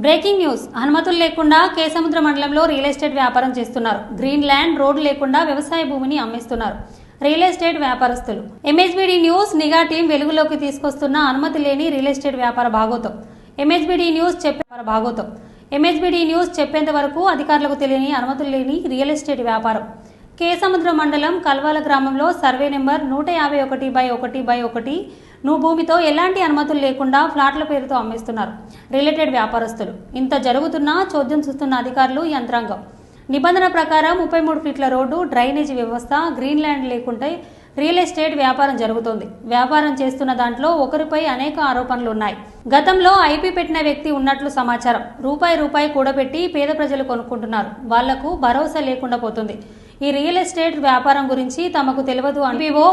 Breaking news. అనుమతులు లేకుండా కేసముద్ర మండలంలో రియల్ ఎస్టేట్ వ్యాపారం చేస్తున్నారు. గ్రీన్ ల్యాండ్ రోడ్డు లేకుండా వ్యవసాయ భూమిని అమ్మేస్తున్నారు రియల్ ఎస్టేట్ వ్యాపారస్తులు. ఎంహెచ్బిడి న్యూస్ నిఘా టీం వెలుగులోకి తీసుకొస్తున్న అనుమతి లేని రియల్ ఎస్టేట్ వ్యాపార భాగోతం. ఎంహెచ్బిడి న్యూస్ చెప్పేంత వరకు అధికారులకు తెలియని అనుమతులు లేని రియల్ ఎస్టేట్ వ్యాపారం. కేసముద్ర మండలం కల్వాల గ్రామంలో సర్వే నెంబర్ 151/1/1 భూమితో ఎలాంటి అనుమతులు లేకుండా ఫ్లాట్ల పేరుతో అమ్మేస్తున్నారు రిలేటెడ్ వ్యాపారస్తులు. ఇంత జరుగుతున్నా చోద్యం చూస్తున్న అధికారులు, యంత్రాంగం. నిబంధన ప్రకారం 33 ఫీట్ల రోడ్డు, డ్రైనేజీ వ్యవస్థ, గ్రీన్ ల్యాండ్ లేకుంటే రియల్ ఎస్టేట్ వ్యాపారం జరుగుతోంది. వ్యాపారం చేస్తున్న దాంట్లో ఒకరిపై అనేక ఆరోపణలు ఉన్నాయి. గతంలో ఐపీ పెట్టిన వ్యక్తి ఉన్నట్లు సమాచారం. రూపాయి కూడబెట్టి పేద ప్రజలు కొనుక్కుంటున్నారు. వాళ్లకు భరోసా లేకుండా పోతుంది. ఈ రియల్ ఎస్టేట్ వ్యాపారం గురించి తమకు తెలియదు అని ఓ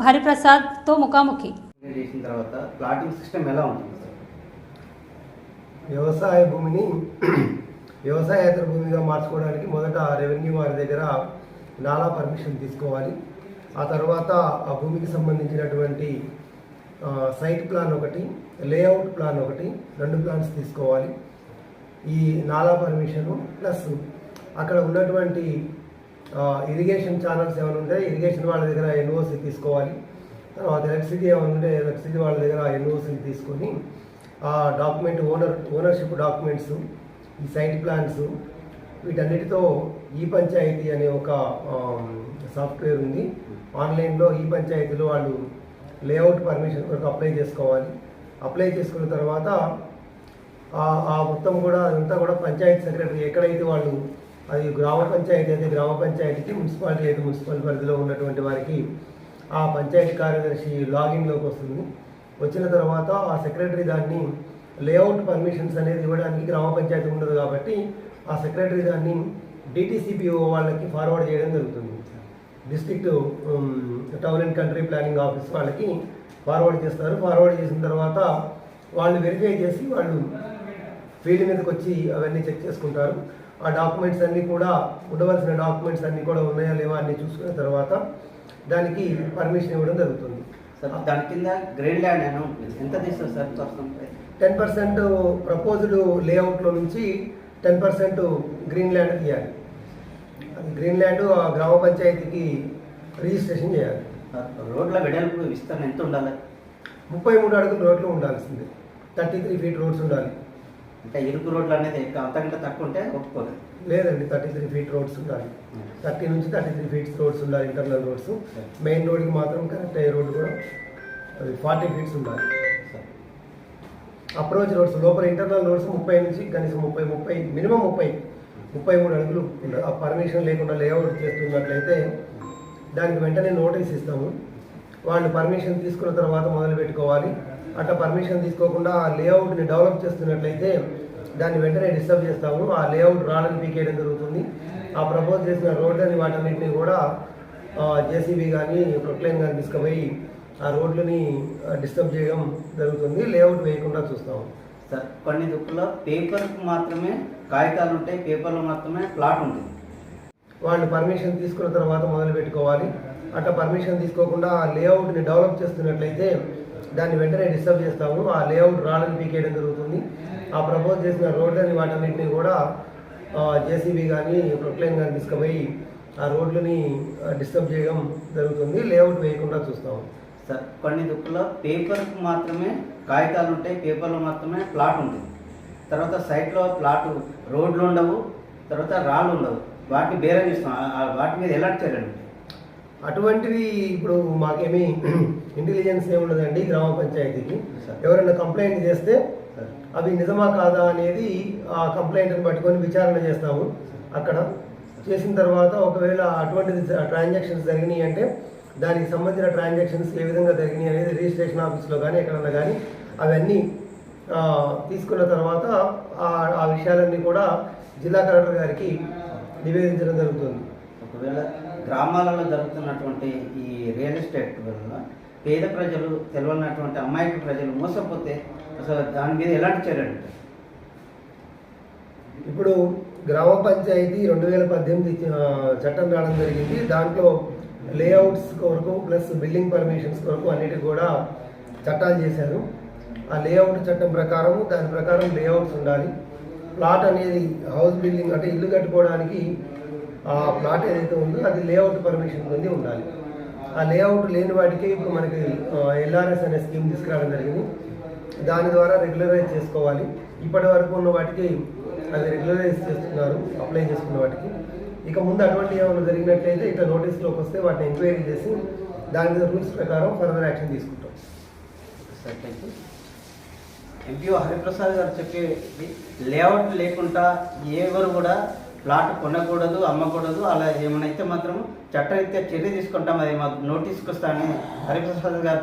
హరిప్రసాద్ తో ముఖాముఖి. చేసిన తర్వాత ప్లాటింగ్ సిస్టమ్ ఎలా ఉంటుంది సార్? వ్యవసాయ భూమిని వ్యవసాయేతర భూమిగా మార్చుకోవడానికి మొదట రెవెన్యూ వారి దగ్గర నాలా పర్మిషన్ తీసుకోవాలి. ఆ తర్వాత ఆ భూమికి సంబంధించినటువంటి సైట్ ప్లాన్ ఒకటి, లేఅవుట్ ప్లాన్ ఒకటి, 2 ప్లాన్స్ తీసుకోవాలి. ఈ నాలా పర్మిషను ప్లస్ అక్కడ ఉన్నటువంటి ఇరిగేషన్ ఛానల్స్ ఏమైనా ఉంటే ఇరిగేషన్ వాళ్ళ దగ్గర ఎన్ఓసి తీసుకోవాలి. తర్వాత ఎలక్ట్రిసిటీ ఏమైనా ఉంటే ఎలక్ట్రిసిటీ వాళ్ళ దగ్గర ఎన్ఓసి తీసుకొని ఆ డాక్యుమెంట్ ఓనర్షిప్ డాక్యుమెంట్స్, ఈ సైట్ ప్లాన్స్, వీటన్నిటితో ఈ పంచాయతీ అనే ఒక సాఫ్ట్వేర్ ఉంది. ఆన్లైన్లో ఈ పంచాయతీలో వాళ్ళు లేఅవుట్ పర్మిషన్ కొరకు అప్లై చేసుకోవాలి. అప్లై చేసుకున్న తర్వాత ఆ మొత్తం కూడా అదంతా కూడా పంచాయతీ సెక్రటరీ, ఎక్కడైతే వాళ్ళు అది గ్రామ పంచాయతీ అయితే గ్రామ పంచాయతీకి, మున్సిపాలిటీ అయితే మున్సిపల్ పరిధిలో ఉన్నటువంటి వారికి ఆ పంచాయతీ కార్యదర్శి లాగిన్లోకి వస్తుంది. వచ్చిన తర్వాత ఆ సెక్రటరీ దాన్ని లేఅవుట్ పర్మిషన్స్ అనేది ఇవ్వడానికి గ్రామ పంచాయతీ ఉండదు కాబట్టి ఆ సెక్రటరీ దాన్ని డిటిసిపిఓ వాళ్ళకి ఫార్వర్డ్ చేయడం జరుగుతుంది. District town and country planning office వాళ్ళకి ఫార్వర్డ్ చేస్తారు. ఫార్వర్డ్ చేసిన తర్వాత వాళ్ళు వెరిఫై చేసి వాళ్ళు ఫీల్డ్ మీదకి వచ్చి అవన్నీ చెక్ చేసుకుంటారు. ఆ డాక్యుమెంట్స్ అన్నీ కూడా, ఉండవలసిన డాక్యుమెంట్స్ అన్నీ కూడా ఉన్నాయా లేవా అన్నీ చూసుకున్న తర్వాత దానికి పర్మిషన్ ఇవ్వడం జరుగుతుంది. సార్ దాని కింద గ్రీన్ ల్యాండ్ అని ఉంటుంది, ఎంత తీస్తారు సార్? 10% ప్రపోజ్డ్ లేఅవుట్లో నుంచి 10% గ్రీన్ ల్యాండ్ తీయాలి. అది గ్రీన్ ల్యాండ్ ఆ గ్రామ పంచాయతీకి రిజిస్ట్రేషన్ చేయాలి. రోడ్ల వెడల్పు విస్తరణ ఎంత ఉండాలి? 33 అడుగుల రోడ్లు ఉండాల్సిందే. 33 ఫీట్ రోడ్స్ ఉండాలి. అంటే ఇరుకు రోడ్లు అనేది అంతకంటే తక్కువ ఉంటే ఒప్పుకోలేదు. లేదండి, 33 ఫీట్ రోడ్స్ ఉండాలి. 30 నుంచి 33 ఫీట్స్ రోడ్స్ ఉండాలి, ఇంటర్నల్ రోడ్స్. మెయిన్ రోడ్కి మాత్రం కరెక్ట్ అయ్యే రోడ్డు కూడా అది 40 ఫీట్స్ ఉండాలి. అప్రోచ్ రోడ్స్ లోపల ఇంటర్నల్ రోడ్స్ 30 నుంచి కనీసం 30 మినిమం 33 అడుగులు ఉండాలి. ఆ పర్మిషన్ లేకుండా లేఅవుట్ చేస్తున్నట్లయితే దానికి వెంటనే నోటీస్ ఇస్తాము. వాళ్ళు పర్మిషన్ తీసుకున్న తర్వాత మొదలు పెట్టుకోవాలి. అట్లా పర్మిషన్ తీసుకోకుండా ఆ లేఅవుట్ని డెవలప్ చేస్తున్నట్లయితే దాన్ని వెంటనే డిస్టర్బ్ చేస్తాము. ఆ లేఅవుట్ రాళ్ళని పీకేయడం జరుగుతుంది. ఆ ప్రపోజ్ చేసిన రోడ్లని వాటన్నిటిని కూడా జేసీబీ కానీ ప్రొక్లైన్ కానీ తీసుకుపోయి ఆ రోడ్లని డిస్టర్బ్ చేయడం జరుగుతుంది. లేఅవుట్ వేయకుండా చూస్తాము. సార్ కొన్ని దుక్కులో పేపర్కి మాత్రమే కాగితాలు ఉంటాయి, పేపర్లో మాత్రమే ప్లాట్ ఉంటుంది. వాళ్ళు పర్మిషన్ తీసుకున్న తర్వాత మొదలు పెట్టుకోవాలి. అట్లా పర్మిషన్ తీసుకోకుండా ఆ లేఅవుట్ని డెవలప్ చేస్తున్నట్లయితే దాన్ని వెంటనే డిస్టర్బ్ చేస్తాము. ఆ లేఅవుట్ రాళ్ళని పీకేయడం జరుగుతుంది. ఆ ప్రపోజ్ చేసిన రోడ్లని వాటన్నిటిని కూడా జేసీబీ కానీ ప్రొక్లైన్ కానీ తీసుకుపోయి ఆ రోడ్లని డిస్టర్బ్ చేయడం జరుగుతుంది. లేఅవుట్ వేయకుండా చూస్తాము. సార్ కొన్ని దుక్కులో పేపర్కి మాత్రమే కాగితాలు ఉంటాయి, పేపర్లో మాత్రమే ప్లాట్ ఉంటుంది. తర్వాత సైట్లో ప్లాట్ రోడ్లు ఉండవు, తర్వాత రాళ్ళు ఉండవు. వాటిని బేరం చేస్తాం. వాటి మీద ఎలాంటి చర్యలు? అటువంటివి ఇప్పుడు మాకేమీ ఇంటెలిజెన్స్ ఏముండదండి. గ్రామ పంచాయతీకి ఎవరైనా కంప్లైంట్ చేస్తే అవి నిజమా కాదా అనేది ఆ కంప్లైంట్ని పట్టుకొని విచారణ చేస్తాము. అక్కడ చేసిన తర్వాత ఒకవేళ అటువంటి ట్రాన్సాక్షన్స్ జరిగినాయి అంటే దానికి సంబంధించిన ట్రాన్సాక్షన్స్ ఏ విధంగా జరిగినాయి అనేది రిజిస్ట్రేషన్ ఆఫీస్లో కానీ ఎక్కడన్నా కానీ అవన్నీ తీసుకున్న తర్వాత ఆ విషయాలన్నీ కూడా జిల్లా కలెక్టర్ గారికి నివేదించడం జరుగుతుంది. ఒకవేళ గ్రామాలలో జరుగుతున్నటువంటి ఈ రియల్ ఎస్టేట్ వల్ల పేద ప్రజలు, తెలియనటువంటి అమాయక ప్రజలు మోసపోతే అసలు దాని మీద ఎలాంటి చర్యలు? ఇప్పుడు గ్రామ పంచాయతీ 2018 చట్టం రావడం జరిగింది. దాంట్లో లేఅవుట్స్ కొరకు ప్లస్ బిల్డింగ్ పర్మిషన్స్ కొరకు అన్నిటికీ కూడా చట్టాలు చేశారు. ఆ లేఅవుట్ చట్టం ప్రకారం దాని ప్రకారం లేఅవుట్స్ ఉండాలి. ప్లాట్ అనేది హౌస్ బిల్డింగ్ అంటే ఇల్లు కట్టుకోవడానికి ఆ ప్లాట్ ఏదైతే ఉందో అది లేఅవుట్ పర్మిషన్ పొంది ఉండాలి. ఆ లేఅవుట్ లేని వాటికి ఇప్పుడు మనకి ఎల్ఆర్ఎస్ అనే స్కీమ్ తీసుకురావడం జరిగింది. దాని ద్వారా రెగ్యులరైజ్ చేసుకోవాలి. ఇప్పటి వరకు ఉన్న వాటికి అది రెగ్యులరైజ్ చేస్తున్నారు అప్లై చేసుకున్న వాటికి. ఇక ముందు అటువంటి ఏమైనా జరిగినట్లయితే ఇట్లా నోటీస్లోకి వస్తే వాటిని ఎంక్వైరీ చేసి దాని మీద రూల్స్ ప్రకారం ఫర్దర్ యాక్షన్ తీసుకుంటాం. ఎంపీఓ హరిప్రసాద్ గారు చెప్పేది లేఅవుట్ లేకుండా ఎవరు కూడా ప్లాట్ కొనకూడదు, అమ్మకూడదు. అలా ఏమైనా అయితే మాత్రం చట్టరీత్యా చర్య తీసుకుంటాం. అది మాకు నోటీస్కి వస్తానని హరిప్రసాద్ గారు